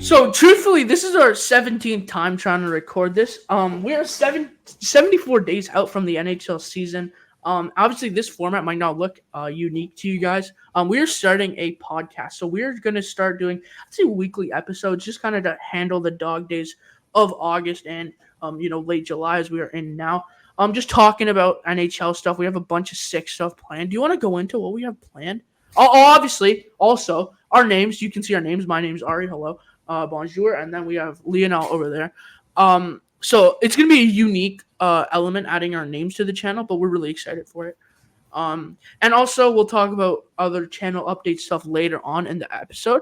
So truthfully, this is our 17th time trying to record this. We are 74 days out from the NHL season. Obviously, this format might not look unique to you guys. We are starting a podcast, so we're going to start doing, I'd say, weekly episodes, just kind of to handle the dog days of August and late July as we are in now. Just talking about NHL stuff. We have a bunch of sick stuff planned. Do you want to go into what we have planned? Obviously, also our names. You can see our names. My name's Ari. Hello. Bonjour, and then we have Lionel over there. So it's gonna be a unique element adding our names to the channel, but we're really excited for it. And also we'll talk about other channel update stuff later on in the episode.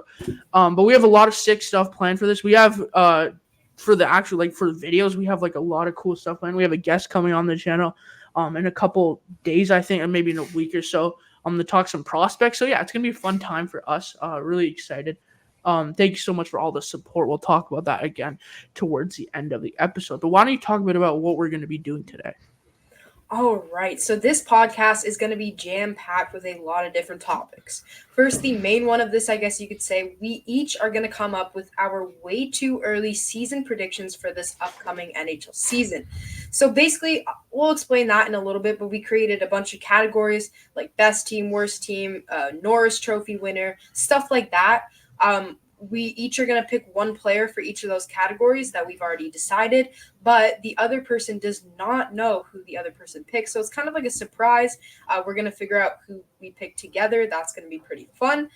But we have a lot of sick stuff planned for this. We have for the actual for the videos, we have a lot of cool stuff planned. We have a guest coming on the channel in a couple days, I think, and maybe in a week or so. To talk some prospects. So yeah, it's gonna be a fun time for us. Really excited. Thank you so much for all the support. We'll talk about that again towards the end of the episode. But why don't you talk a bit about what we're going to be doing today? All right. So this podcast is going to be jam-packed with a lot of different topics. First, the main one of this, I guess you could say, we each are going to come up with our way too early season predictions for this upcoming NHL season. So basically, we'll explain that in a little bit, but we created a bunch of categories like best team, worst team, Norris Trophy winner, stuff like that. We each are going to pick one player for each of those categories that we've already decided, but the other person does not know who the other person picks. So it's kind of like a surprise. We're going to figure out who we pick together. That's going to be pretty fun.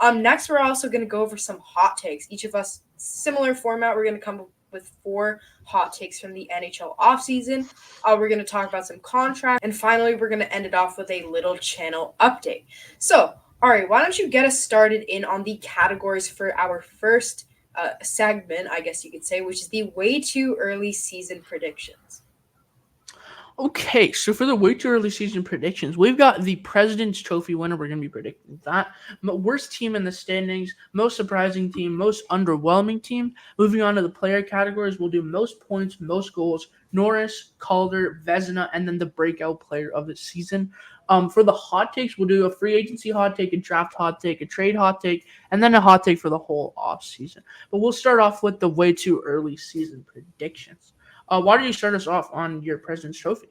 Next, we're also going to go over some hot takes. Each of us, similar format, we're going to come up with 4 hot takes from the NHL offseason. We're going to talk about some contracts. And finally, we're going to end it off with a little channel update. So, all right, why don't you get us started in on the categories for our first segment, I guess you could say, which is the way too early season predictions. Okay, so for the way too early season predictions, we've got the President's Trophy winner. We're going to be predicting that. Worst team in the standings, most surprising team, most underwhelming team. Moving on to the player categories, we'll do most points, most goals, Norris, Calder, Vezina, and then the breakout player of the season. For the hot takes, we'll do a free agency hot take, a draft hot take, a trade hot take, and then a hot take for the whole offseason. But we'll start off with the way too early season predictions. Why don't you start us off on your President's Trophy?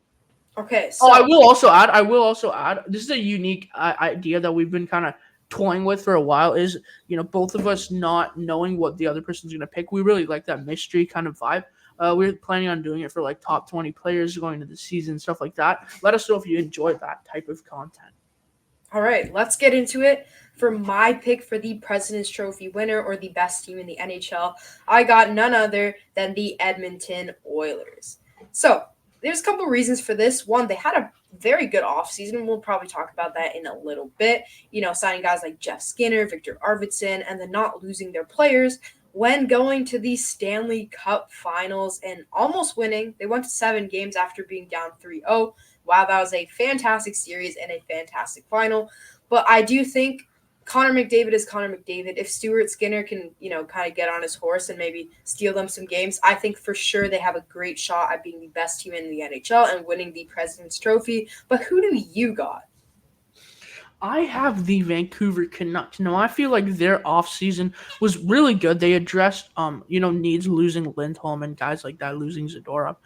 Okay. So I will also add. This is a unique idea that we've been kind of toying with for a while. Is both of us not knowing what the other person's going to pick. We really like that mystery kind of vibe. We're planning on doing it for top 20 players going into the season, stuff like that. Let us know if you enjoy that type of content. All right, let's get into it. For my pick for the President's Trophy winner or the best team in the NHL, I got none other than the Edmonton Oilers. So there's a couple reasons for this. One, they had a very good offseason. We'll probably talk about that in a little bit. Signing guys like Jeff Skinner, Victor Arvidsson, and then not losing their players when going to the Stanley Cup Finals and almost winning. They went to 7 games after being down 3-0. Wow, that was a fantastic series and a fantastic final. But I do think Connor McDavid is Connor McDavid. If Stuart Skinner can, kind of get on his horse and maybe steal them some games, I think for sure they have a great shot at being the best team in the NHL and winning the President's Trophy. But who do you got? I have the Vancouver Canucks. Now, I feel like their offseason was really good. They addressed, needs losing Lindholm and guys like that, losing Zadorov.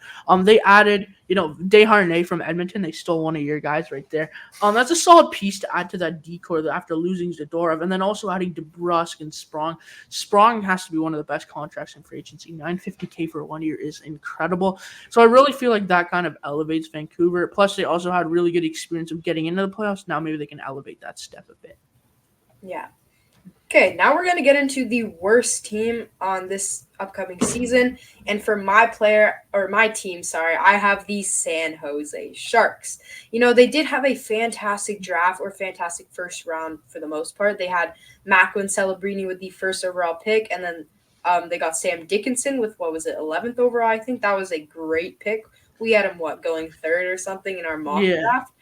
They added, Desharnais from Edmonton. They stole one of your guys right there. That's a solid piece to add to that decor after losing Zadorov. And then also adding DeBrusk and Sprong. Sprong has to be one of the best contracts in free agency. $950K for 1 year is incredible. So I really feel like that kind of elevates Vancouver. Plus, they also had really good experience of getting into the playoffs. Now maybe they can elevate that step a bit. Yeah. Okay, now we're going to get into the worst team on this upcoming season. And for my team, I have the San Jose Sharks. They did have a fantastic draft or fantastic first round for the most part. They had Macklin Celebrini with the first overall pick, and then they got Sam Dickinson with, 11th overall? I think that was a great pick. We had him, going 3rd or something in our mock draft.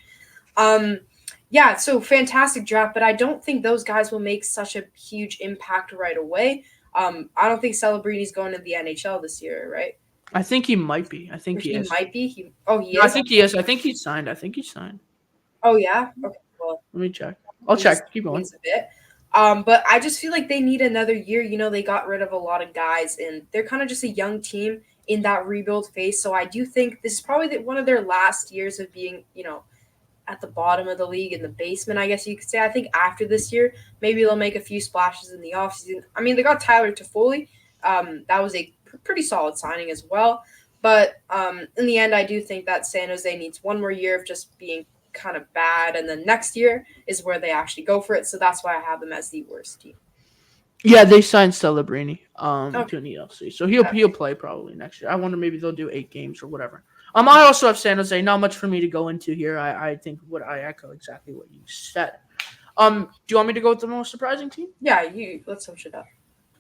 Yeah, so fantastic draft, but I don't think those guys will make such a huge impact right away. I don't think Celebrini's going to the NHL this year, right? I think he might be. I think he is. He might be. He is. I think he is. I think he's signed. Oh yeah. Okay. Well, let me check. I'll check. Keep going. A bit. But I just feel like they need another year. They got rid of a lot of guys, and they're kind of just a young team in that rebuild phase. So I do think this is probably one of their last years of being, at the bottom of the league in the basement, I guess you could say. I think after this year, maybe they'll make a few splashes in the offseason. I mean, they got Tyler Toffoli. That was a pretty solid signing as well. But in the end, I do think that San Jose needs one more year of just being kind of bad, and then next year is where they actually go for it. So that's why I have them as the worst team. Yeah, they signed Celebrini Okay. to an ELC, so he'll play probably next year. I wonder maybe they'll do 8 games or whatever. I also have San Jose. Not much for me to go into here. I think I echo exactly what you said. Do you want me to go with the most surprising team? Yeah, let's switch it up.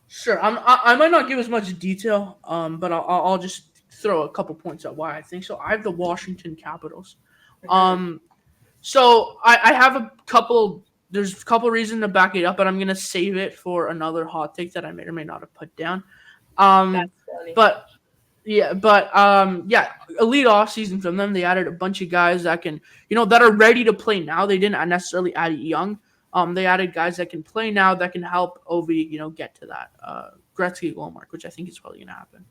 Sure. I might not give as much detail, but I'll just throw a couple points out why I think so. I have the Washington Capitals. So I have a couple. There's a couple reasons to back it up, but I'm gonna save it for another hot take that I may or may not have put down. That's funny. But yeah, elite offseason from them. They added a bunch of guys that can, that are ready to play now. They didn't necessarily add young. They added guys that can play now that can help Ovi, get to that Gretzky goal mark, which I think is probably gonna happen.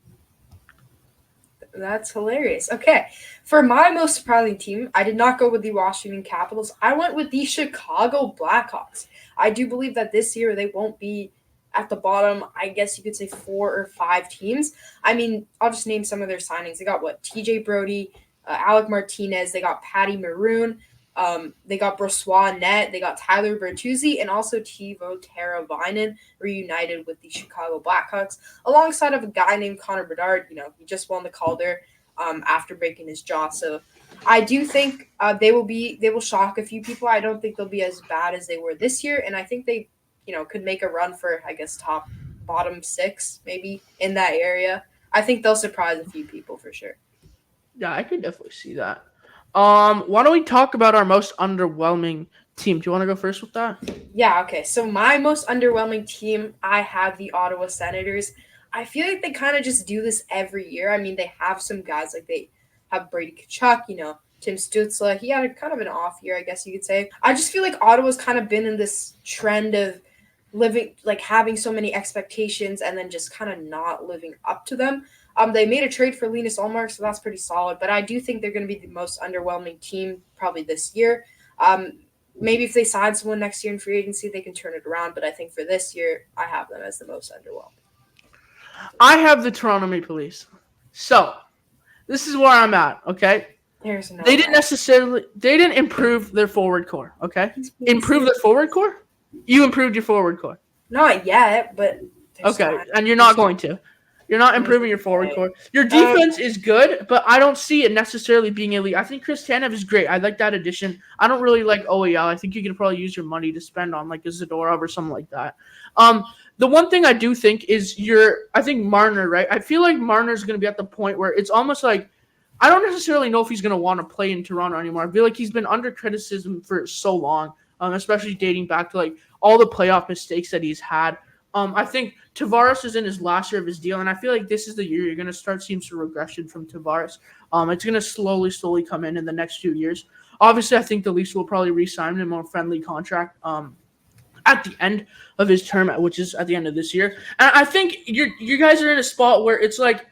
That's hilarious. Okay, for my most surprising team, I did not go with the Washington Capitals. I went with the Chicago Blackhawks. I do believe that this year they won't be at the bottom. I guess you could say 4 or 5 teams. I mean, I'll just name some of their signings. They got TJ Brody, Alec Martinez. They got Patty Maroon. They got Brossois Net. They got Tyler Bertuzzi, and also Teuvo Teravainen reunited with the Chicago Blackhawks alongside of a guy named Connor Bedard. He just won the Calder after breaking his jaw. So I do think they will shock a few people. I don't think they'll be as bad as they were this year, and I think they could make a run for, I guess, bottom 6 maybe in that area. I think they'll surprise a few people for sure. Yeah, I could definitely see that. Why don't we talk about our most underwhelming team? Do you want to go first with that? Yeah, okay. So my most underwhelming team, I have the Ottawa Senators. I feel like they kind of just do this every year. I mean, they have some guys, like they have Brady Tkachuk, Tim Stützle. He had kind of an off year, I guess you could say. I just feel like Ottawa's kind of been in this trend of having so many expectations and then just kind of not living up to them. They made a trade for Linus Ullmark, so that's pretty solid. But I do think they're going to be the most underwhelming team probably this year. Maybe if they sign someone next year in free agency, they can turn it around. But I think for this year, I have them as the most underwhelming. I have the Toronto Maple Leafs. So this is where I'm at. Okay. They didn't improve their forward core. Okay. Improve their forward core. You improved your forward core. Not yet, but okay, and you're not going to. You're not improving your forward core. Your defense is good, but I don't see it necessarily being elite. I think Chris Tanev is great. I like that addition. I don't really like OEL. I think you can probably use your money to spend on like a Zadorov or something like that. The one thing I do think is I think Marner, right? I feel like Marner is going to be at the point where it's almost like I don't necessarily know if he's going to want to play in Toronto anymore. I feel like he's been under criticism for so long, especially dating back to like all the playoff mistakes that he's had. I think Tavares is in his last year of his deal, and I feel like this is the year you're going to start seeing some regression from Tavares. It's going to slowly come in the next 2 years. Obviously, I think the Leafs will probably re-sign him in a more friendly contract at the end of his term, which is at the end of this year. And I think you guys are in a spot where it's like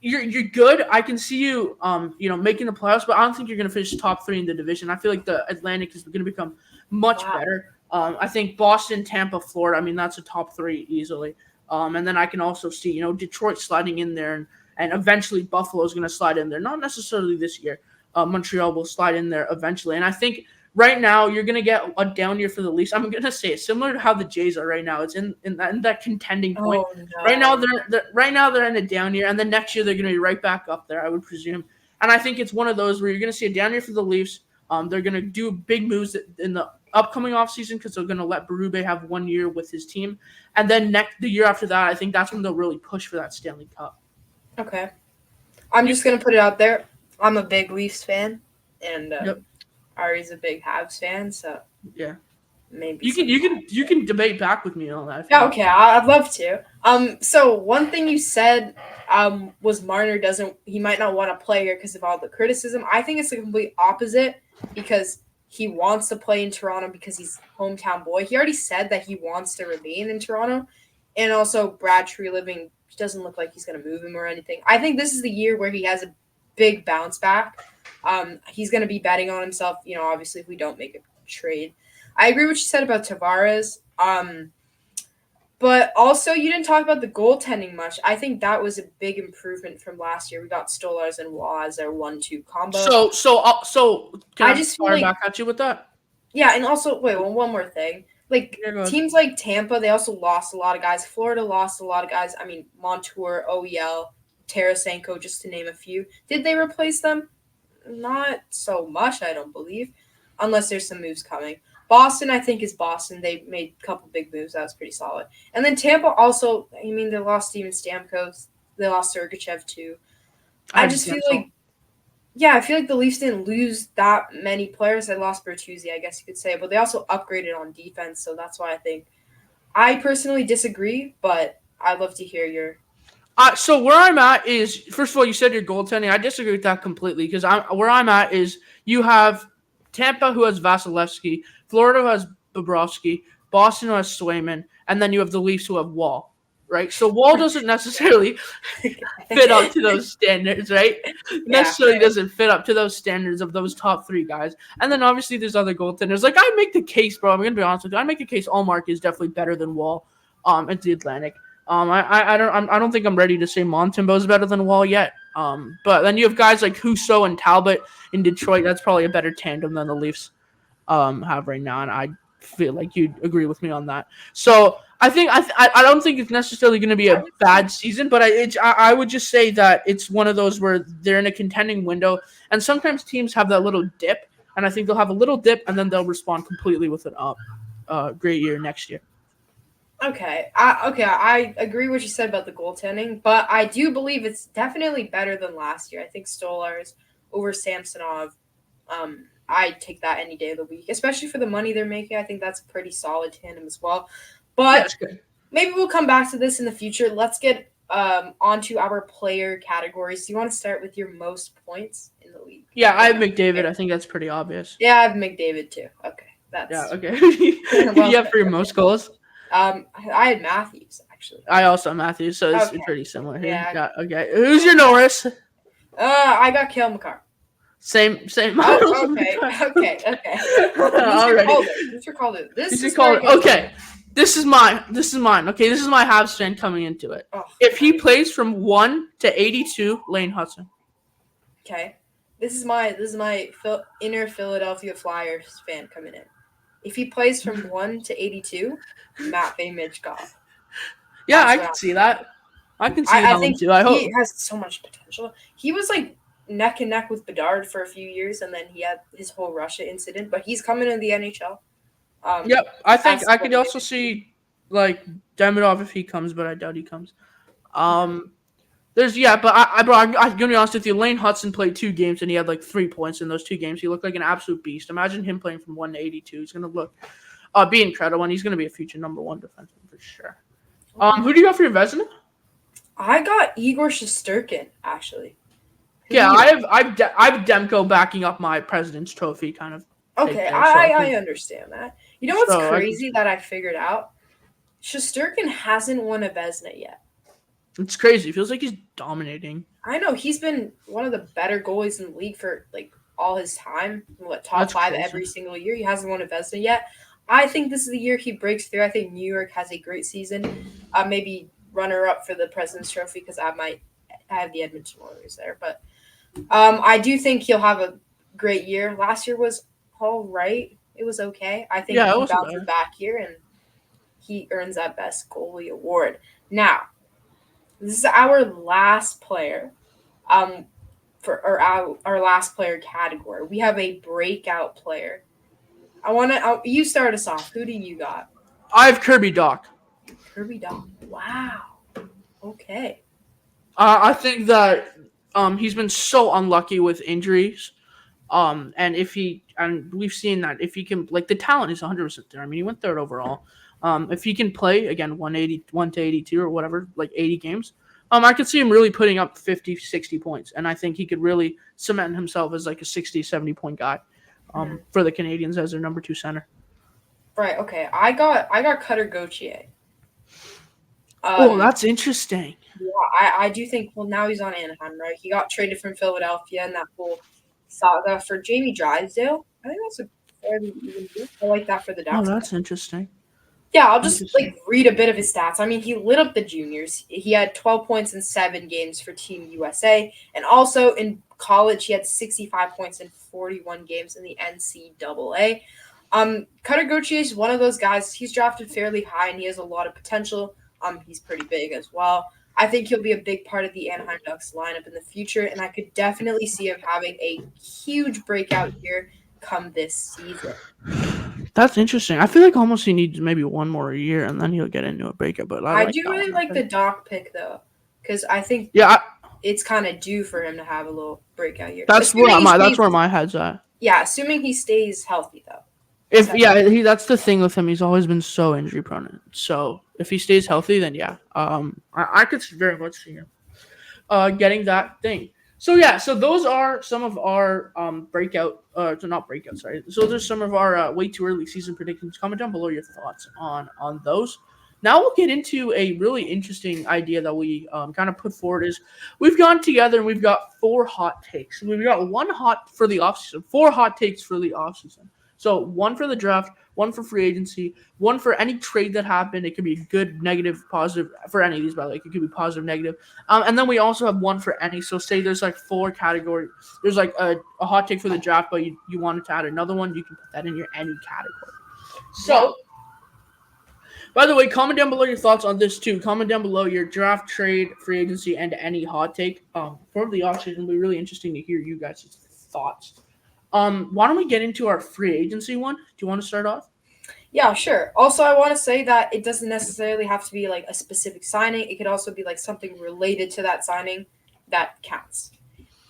you're good. I can see you, making the playoffs, but I don't think you're going to finish top 3 in the division. I feel like the Atlantic is going to become much better. I think Boston, Tampa, Florida, I mean, that's a top 3 easily. And then I can also see, Detroit sliding in there, and eventually Buffalo is going to slide in there. Not necessarily this year. Montreal will slide in there eventually. And I think right now you're going to get a down year for the Leafs. I'm going to say it similar to how the Jays are right now. It's in that contending point. Oh, no. Right now they're in a down year, and then next year they're going to be right back up there, I would presume. And I think it's one of those where you're going to see a down year for the Leafs. They're going to do big moves in the upcoming offseason because they're going to let Berube have 1 year with his team. And then the year after that, I think that's when they'll really push for that Stanley Cup. Okay. I'm just going to put it out there. I'm a big Leafs fan, and Ari's a big Habs fan, so yeah. Maybe you can debate back with me on that. Yeah, okay, I'd love to. So one thing you said was Marner he might not want to play here because of all the criticism. I think it's the complete opposite because he wants to play in Toronto because he's hometown boy. He already said that he wants to remain in Toronto. And also Brad Treliving doesn't look like he's going to move him or anything. I think this is the year where he has a big bounce back. He's going to be betting on himself, obviously if we don't make a trade. I agree with what you said about Tavares. But also, you didn't talk about the goaltending much. I think that was a big improvement from last year. We got Stolarz and Waugh as our 1-2 combo. So can I just fire back at you with that? Yeah, and also, one more thing. Teams like Tampa, they also lost a lot of guys. Florida lost a lot of guys. I mean, Montour, OEL, Tarasenko, just to name a few. Did they replace them? Not so much, I don't believe, unless there's some moves coming. Boston, I think, is Boston. They made a couple big moves. That was pretty solid. And then Tampa also, they lost Steven Stamkos. They lost Sergachev, too. I feel like the Leafs didn't lose that many players. They lost Bertuzzi, I guess you could say. But they also upgraded on defense, so that's why I personally disagree, but I'd love to hear your... So where I'm at is, first of all, you said your goaltending. I disagree with that completely because where I'm at is you have Tampa, who has Vasilevsky, Florida, who has Bobrovsky, Boston, who has Swayman, and then you have the Leafs, who have Wall, right? So Wall doesn't necessarily fit up to those standards, right? Necessarily doesn't fit up to those standards of those top three guys. And then obviously there's other goaltenders. Like, I make the case, bro. I'm going to be honest with you. I make the case Allmark is definitely better than Wall at the Atlantic. I don't think I'm ready to say Montembeau is better than Wall yet. But then you have guys like Husso and Talbot in Detroit. That's probably a better tandem than the Leafs have right now, and I feel like you'd agree with me on that. So I don't think it's necessarily going to be a bad season, but I would just say that it's one of those where they're in a contending window, and sometimes teams have that little dip, and I think they'll have a little dip, and then they'll respond completely with an great year next year. Okay, I agree with what you said about the goaltending, but I do believe it's definitely better than last year. I think Stolarz over Samsonov, I'd take that any day of the week, especially for the money they're making. I think that's a pretty solid tandem as well. But maybe we'll come back to this in the future. Let's get onto our player categories. Do you want to start with your most points in the league? Yeah, I have McDavid. I think that's pretty obvious. Yeah, I have McDavid too. Okay, okay. Who do you have for your most goals? I had Matthews, actually. I also have Matthews, so it's pretty similar here. Yeah. Okay. Who's your Norris? I got Cale Makar. Same. Oh, okay. Who's your Calder? Okay. This is mine. Okay, this is my Habs fan coming into it. Oh, if he plays from 1 to 82, Lane Hudson. Okay. This is my inner Philadelphia Flyers fan coming in. If he plays from 1 to 82, Matt Mitchkov. Yeah, I can see that. I can see that one too. I hope he has so much potential. He was like neck and neck with Bedard for a few years, and then he had his whole Russia incident. But he's coming in the NHL. Yep, I think I could also see like Demidov if he comes, but I doubt he comes. I'm gonna be honest with you. Lane Hudson played 2 games and he had like 3 points in those 2 games. He looked like an absolute beast. Imagine him playing from 1 to 82. He's gonna be incredible, and he's gonna be a future number 1 defenseman for sure. Who do you got for your Vezina? I got Igor Shesterkin, actually. I've Demko backing up my President's Trophy kind of. Okay, I understand that. You know what's crazy that I figured out? Shesterkin hasn't won a Vezina yet. It's crazy. It feels like he's dominating. I know. He's been one of the better goalies in the league for like all his time. Top 5 every single year. He hasn't won a Vezina yet. I think this is the year he breaks through. I think New York has a great season. Maybe runner-up for the President's Trophy because I have the Edmonton Oilers there. But I do think he'll have a great year. Last year was all right. It was okay. I think he bounces back here and he earns that best goalie award. Now, this is our last player for our last player category. We have a breakout player. You start us off. Who do you got? I have Kirby Dach. Kirby Dach. Wow. Okay. I think that he's been so unlucky with injuries. And we've seen that if he can, like, the talent is 100% there. I mean, he went 3rd overall. If he can play again 1 to 82 or whatever, like 80 games, I could see him really putting up 50, 60 points, and I think he could really cement himself as like a 60, 70 point guy. for the Canadians as their number 2 center. Right. Okay. I got Cutter Gauthier. That's interesting. Yeah, I do think. Well, now he's on Anaheim, right? He got traded from Philadelphia in that whole saga for Jamie Drysdale. I think that's a fairly even deal. I like that for the Oh, Ducks. that's interesting. Yeah, I'll just read a bit of his stats. I mean, he lit up the juniors. He had 12 points in 7 games for Team USA, and also in college he had 65 points in 41 games in the NCAA. Cutter Gauthier is one of those guys. He's drafted fairly high, and he has a lot of potential. He's pretty big as well. I think he'll be a big part of the Anaheim Ducks lineup in the future, and I could definitely see him having a huge breakout year come this season. That's interesting. I feel like almost he needs maybe one more year, and then he'll get into a breakup. But I do really like the Doc pick though, because I think it's kind of due for him to have a little breakout year. That's where my head's at. Yeah, assuming he stays healthy though. That's the thing with him. He's always been so injury prone. So if he stays healthy, then I could very much see him getting that thing. So those are some of our not breakout. Sorry. So there's some of our way too early season predictions. Comment down below your thoughts on those. Now we'll get into a really interesting idea that we kind of put forward. Is we've gone together and we've got 4 hot takes. We've got 1 hot for the offseason, 4 hot takes for the offseason. So 1 for the draft, 1 for free agency, 1 for any trade that happened. It could be good, negative, positive for any of these, by the way. It could be positive, negative. And then we also have 1 for any. So say there's like 4 categories. There's like a hot take for the draft, but you wanted to add another one. You can put that in your any category. So, by the way, comment down below your thoughts on this too. Comment down below your draft, trade, free agency, and any hot take for the offseason. It'll be really interesting to hear you guys' thoughts. Why don't we get into our free agency one? Do you want to start off? Yeah, sure. Also, I want to say that it doesn't necessarily have to be like a specific signing. It could also be like something related to that signing that counts.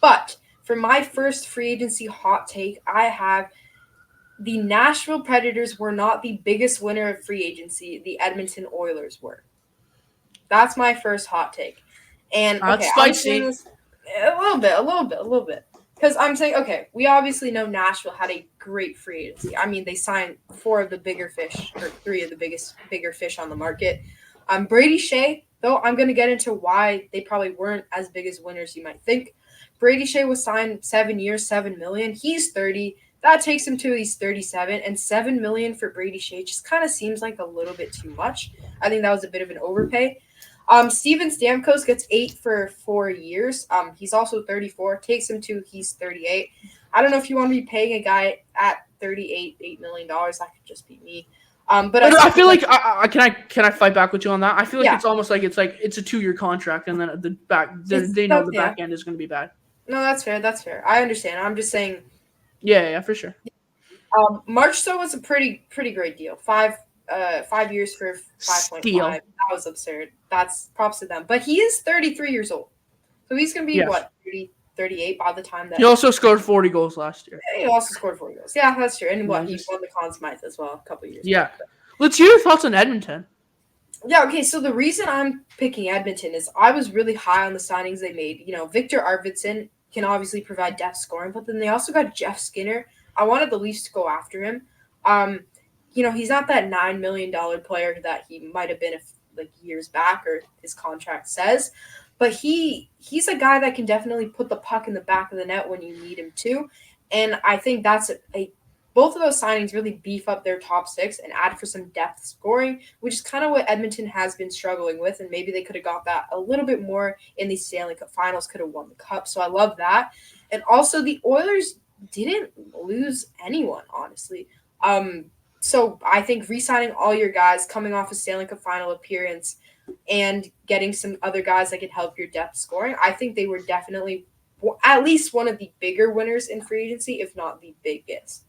But for my first free agency hot take, I have the Nashville Predators were not the biggest winner of free agency. The Edmonton Oilers were. That's my first hot take. And okay, spicy. A little bit. Because I'm saying, okay, we obviously know Nashville had a great free agency. I mean, they signed 4 of the bigger fish, or 3 of the bigger fish on the market. Brady Shea, though, I'm going to get into why they probably weren't as big as winners you might think. Brady Shea was signed 7 years, $7 million. He's 30. That takes him to he's 37, and $7 million for Brady Shea just kind of seems like a little bit too much. I think that was a bit of an overpay. Steven Stamkos gets 8 for 4 years. He's also 34. Takes him to he's 38. I don't know if you want to be paying a guy at 38, $8 million. That could just be me. But I feel like can I fight back with you on that? I feel like it's almost like it's a 2-year contract, and then at the back they know the back end is going to be bad. No, that's fair. That's fair. I understand. I'm just saying. Yeah, for sure. Marchessault was a pretty great deal. 5 years for 5.5. That was absurd. That's props to them. But he is 33 years old. So he's going to be, 30, 38 by the time that... He also scored 40 goals last year. Yeah, he also scored 40 goals. Yeah, that's true. And he won the Conn Smythe as well a couple years ago. Let's hear your thoughts on Edmonton. Yeah, okay, so the reason I'm picking Edmonton is I was really high on the signings they made. You know, Victor Arvidsson can obviously provide depth scoring, but then they also got Jeff Skinner. I wanted the Leafs to go after him. You know, he's not that $9 million player that he might have been years back, or his contract says, but he's a guy that can definitely put the puck in the back of the net when you need him to. And I think that's both of those signings really beef up their top 6 and add for some depth scoring, which is kind of what Edmonton has been struggling with. And maybe they could have got that a little bit more in the Stanley Cup Finals, could have won the cup. So I love that. And also the Oilers didn't lose anyone, honestly. So I think re-signing all your guys coming off a Stanley Cup Final appearance and getting some other guys that can help your depth scoring, I think they were definitely at least one of the bigger winners in free agency, if not the biggest.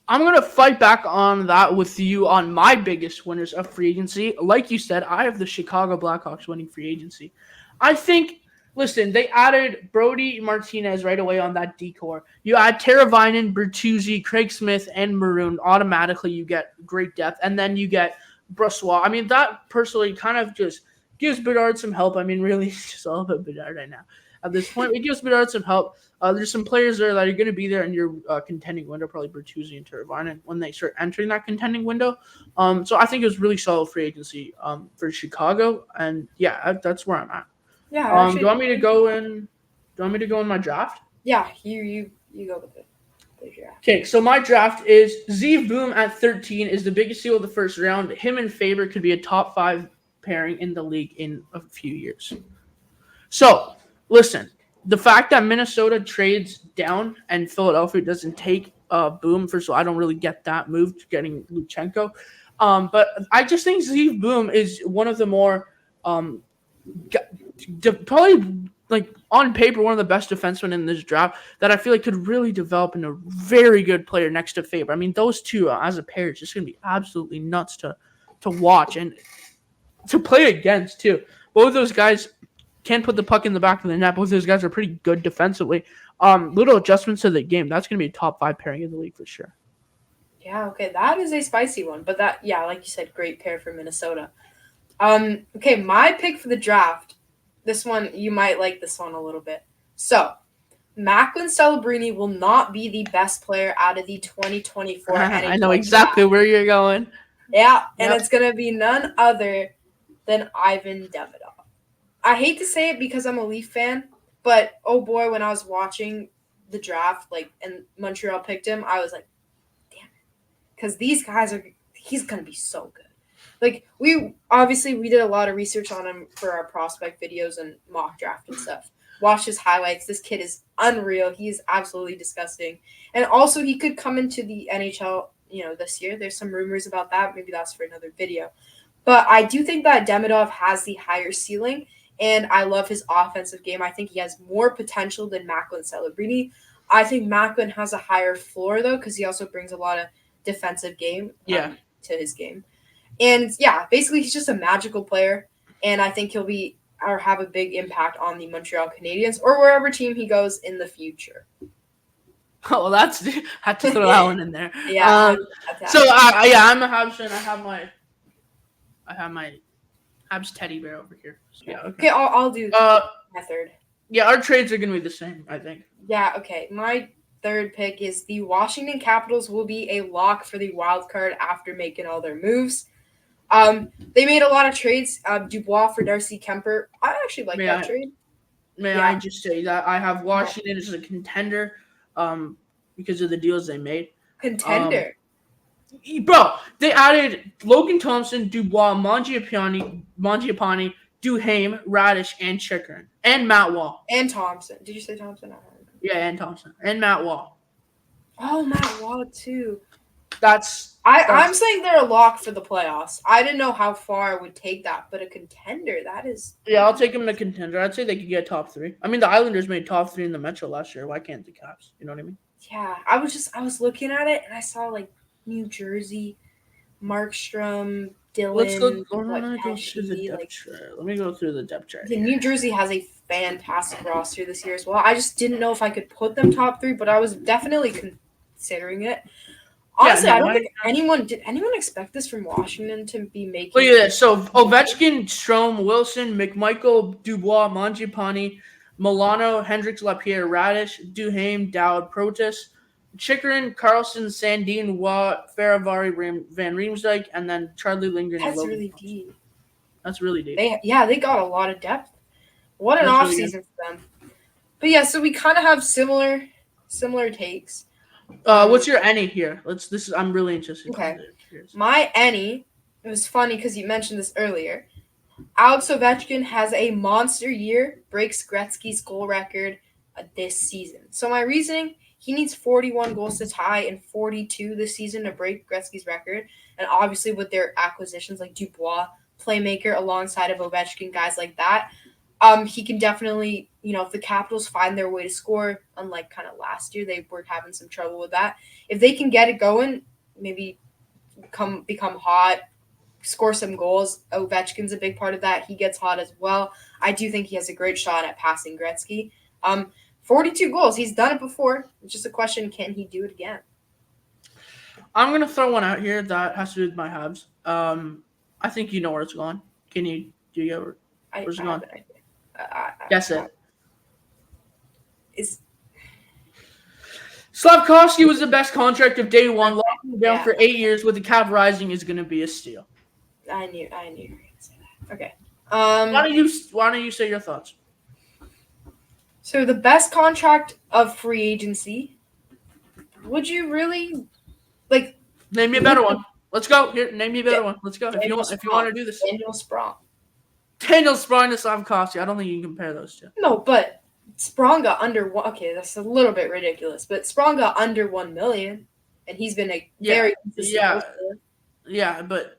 I'm going to fight back on that with you on my biggest winners of free agency. Like you said, I have the Chicago Blackhawks winning free agency. I think, listen, they added Brody Martinez right away on that decor. You add Teravainen, Bertuzzi, Craig Smith, and Maroon. Automatically, you get great depth. And then you get Brossoit. I mean, that personally kind of just gives Bedard some help. I mean, really, it's just all about Bedard right now. at this point. It gives Bedard some help. There's some players there that are going to be there in your contending window, probably Bertuzzi and Teravainen when they start entering that contending window. So I think it was really solid free agency for Chicago, and yeah, that's where I'm at. Yeah, Do you want me to go in? Do you want me to go in my draft? Yeah, you go with it. Okay, so my draft is Zeev Boom at 13 is the biggest steal of the first round. Him and Faber could be a top 5 pairing in the league in a few years. So, listen, the fact that Minnesota trades down and Philadelphia doesn't take Boom, first of all, I don't really get that move getting Luchenko. But I just think Zeev Boom is one of the more probably like on paper one of the best defensemen in this draft that I feel like could really develop into a very good player next to Faber. I mean, those two as a pair is just going to be absolutely nuts to watch and to play against too. Both of those guys can put the puck in the back of the net. Both of those guys are pretty good defensively. Little adjustments to the game. That's going to be a top 5 pairing in the league for sure. Yeah, okay, that is a spicy one. But that, yeah, like you said, great pair for Minnesota. Okay, my pick for the draft. This one, you might like this one a little bit. So, Macklin Celebrini will not be the best player out of the 2024 NHL I know exactly draft. where you're going. Yeah, and it's going to be none other than Ivan Demidov. I hate to say it because I'm a Leaf fan, but oh boy, when I was watching the draft, and Montreal picked him, I was like, damn it. Because he's going to be so good. We did a lot of research on him for our prospect videos and mock draft and stuff. Watch his highlights. This kid is unreal. He is absolutely disgusting. And also, he could come into the NHL, this year. There's some rumors about that. Maybe that's for another video. But I do think that Demidov has the higher ceiling, and I love his offensive game. I think he has more potential than Macklin Celebrini. I think Macklin has a higher floor, though, because he also brings a lot of defensive game to his game. And yeah, basically he's just a magical player, and I think he'll have a big impact on the Montreal Canadiens or wherever team he goes in the future. Oh, had to throw that one in there. Yeah. I'm a Habs fan. I have my Habs teddy bear over here. So, yeah. Okay, I'll do my third. Yeah, our trades are gonna be the same, I think. Yeah. Okay, my third pick is the Washington Capitals will be a lock for the wild card after making all their moves. They made a lot of trades. Dubois for Darcy Kemper. I actually like that trade. I just say that I have Washington as a contender, because of the deals they made. Contender. Bro, they added Logan Thompson, Dubois, Mangiapane, Duhaime, Radish, and Chikrin, and Matt Wall. And Thompson. Did you say Thompson? Yeah, and Thompson. And Matt Wall. Oh, Matt Wall, too. I'm saying they're a lock for the playoffs. I didn't know how far I would take that, but a contender, that is... Yeah, I'll take them to contender. I'd say they could get top 3. I mean, the Islanders made top 3 in the Metro last year. Why can't the Caps? You know what I mean? Yeah, I was looking at it, and I saw, New Jersey, Markstrom, Dylan... Let's go through the depth chart. Let me go through the depth chart. Yeah, New Jersey has a fantastic roster this year as well. I just didn't know if I could put them top 3, but I was definitely considering it. Honestly, I don't think did anyone expect this from Washington to be making... Look at this. So, Ovechkin, Strome, Wilson, McMichael, Dubois, Mangiapane, Milano, Hendricks, Lapierre, Radish, Duhaime, Dowd, Protas, Chikrin, Carlson, Sandin, Watt, Faravari, Van Riemsdyk, and then Charlie Lindgren. That's really deep. That's really deep. They got a lot of depth. What an offseason for them. But yeah, so we kind of have similar takes. What's your any here? I'm really interested. Okay. My any, it was funny because you mentioned this earlier. Alex Ovechkin has a monster year, breaks Gretzky's goal record this season. So my reasoning, he needs 41 goals to tie and 42 this season to break Gretzky's record. And obviously with their acquisitions like Dubois, playmaker alongside of Ovechkin, guys like that, he can definitely, if the Capitals find their way to score, unlike kind of last year, they were having some trouble with that. If they can get it going, maybe become hot, score some goals. Ovechkin's a big part of that. He gets hot as well. I do think he has a great shot at passing Gretzky. 42 goals. He's done it before. It's just a question, can he do it again? I'm going to throw one out here that has to do with my Habs. I think you know where it's going. Do you get where's it going? I Guess it. is Slafkovsky was the best contract of day one. Locking him down for 8 years with the cap rising is going to be a steal. I knew you were going to say that. Okay. Why don't you say your thoughts? So the best contract of free agency. Would you really name me a better one? Let's go. Here, name me a better one. Let's go. If you want to do this. Daniel Sprong to Slafkovsky. I don't think you can compare those two. No, but Sprong got under one. Okay, that's a little bit ridiculous, but Sprong got under $1 million, and he's been a very consistent player. Yeah, but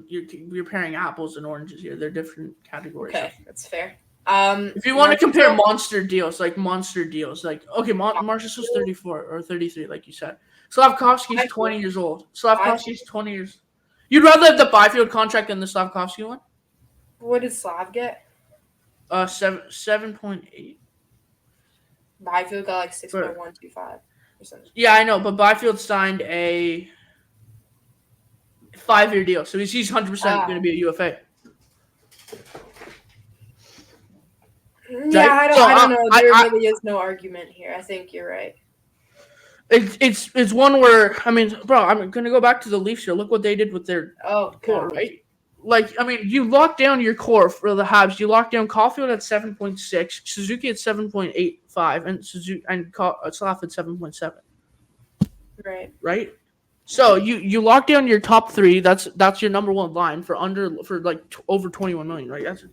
you're pairing apples and oranges here. They're different categories. Okay, that's fair. If you want to compare monster deals, okay, Marchessault's 34 or 33, like you said. Slafkovsky's 20 years old. Slafkovsky's 20 years. You'd rather have the Byfield contract than the Slafkovsky one? What did Slav get? 7.8. Byfield got like 6.125 or something. Yeah, I know, but Byfield signed a 5-year deal, so he's 100% going to be a UFA. Yeah, I don't know. There really is no argument here. I think you're right. It's one where, I mean, bro, I'm going to go back to the Leafs here. Look what they did with their core, right? You lock down your core for the Habs. You lock down Caulfield at 7.6, Suzuki at 7.85, and Slav at 7.7. Right. So you lock down your top three. That's your number one line for over 21 million, right? That's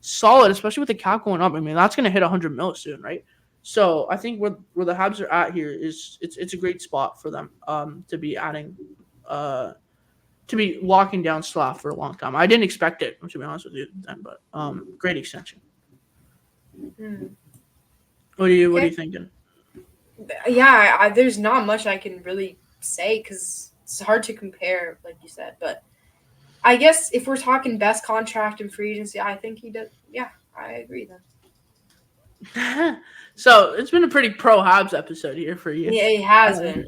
solid, especially with the cap going up. I mean, that's going to hit 100 mil soon, right? So I think where the Habs are at here is it's a great spot for them to be adding to be locking down Slav for a long time. I didn't expect it, to be honest with you, then, but great extension. What are you thinking? Yeah, there's not much I can really say because it's hard to compare, like you said. But I guess if we're talking best contract in free agency, I think he does. Yeah, I agree then. So it's been a pretty pro Habs episode here for you. Yeah, it has been.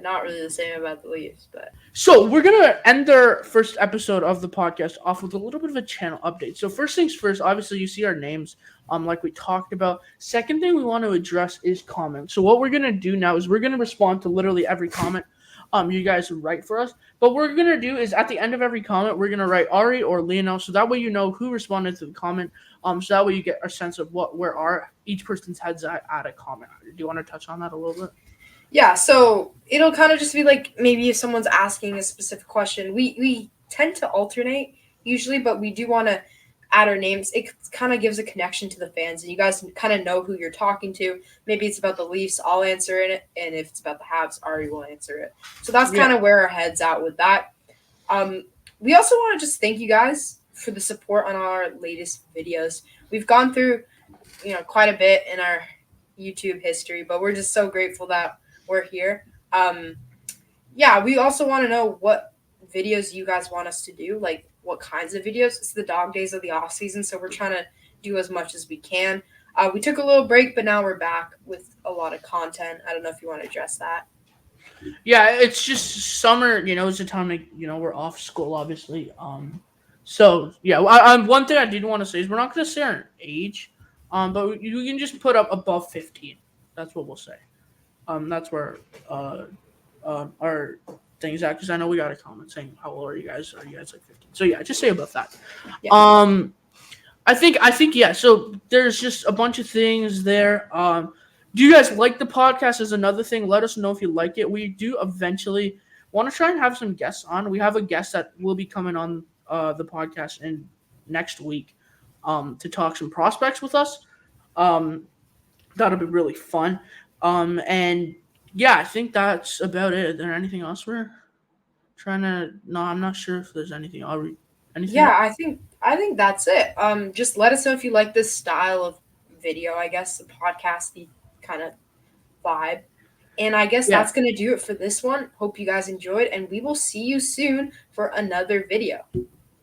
Not really the same about the Leafs, but so we're gonna end our first episode of the podcast off with a little bit of a channel update. So first things first, obviously you see our names, like we talked about. Second thing we want to address is comments. So what we're gonna do now is we're gonna respond to literally every comment you guys write for us. But what we're gonna do is at the end of every comment, we're gonna write Ari or Lionel, so that way you know who responded to the comment. So that way you get a sense of where each person's heads at a comment. Do you want to touch on that a little bit? Yeah, so it'll kind of just be like maybe if someone's asking a specific question, we tend to alternate usually, but we do want to add our names. It kind of gives a connection to the fans, and you guys kind of know who you're talking to. Maybe it's about the Leafs, I'll answer it, and if it's about the Habs, Ari will answer it. So that's kind of where our head's at with that. We also want to just thank you guys for the support on our latest videos. We've gone through, quite a bit in our YouTube history, but we're just so grateful that we're here. We also want to know what videos you guys want us to do, like what kinds of videos. It's the dog days of the off season, so we're trying to do as much as we can. We took a little break, but now we're back with a lot of content. I don't know if you want to address that. Yeah, it's just summer, it's a time we're off school, obviously. So yeah, one thing I did want to say is we're not going to say our age, but you can just put up above 15. That's what we'll say. That's where our things at, because I know we got a comment saying how old are you guys? Are you guys like 15? So yeah, just say about that. Yeah. I think yeah. So there's just a bunch of things there. Do you guys like the podcast? Is another thing. Let us know if you like it. We do eventually want to try and have some guests on. We have a guest that will be coming on the podcast in next week to talk some prospects with us. That'll be really fun. And yeah, I think that's about it. Is there anything else we're trying to? No, I'm not sure if there's anything. Anything? Yeah, I think that's it. Just let us know if you like this style of video. I guess the podcasty kind of vibe. And I guess that's gonna do it for this one. Hope you guys enjoyed, and we will see you soon for another video.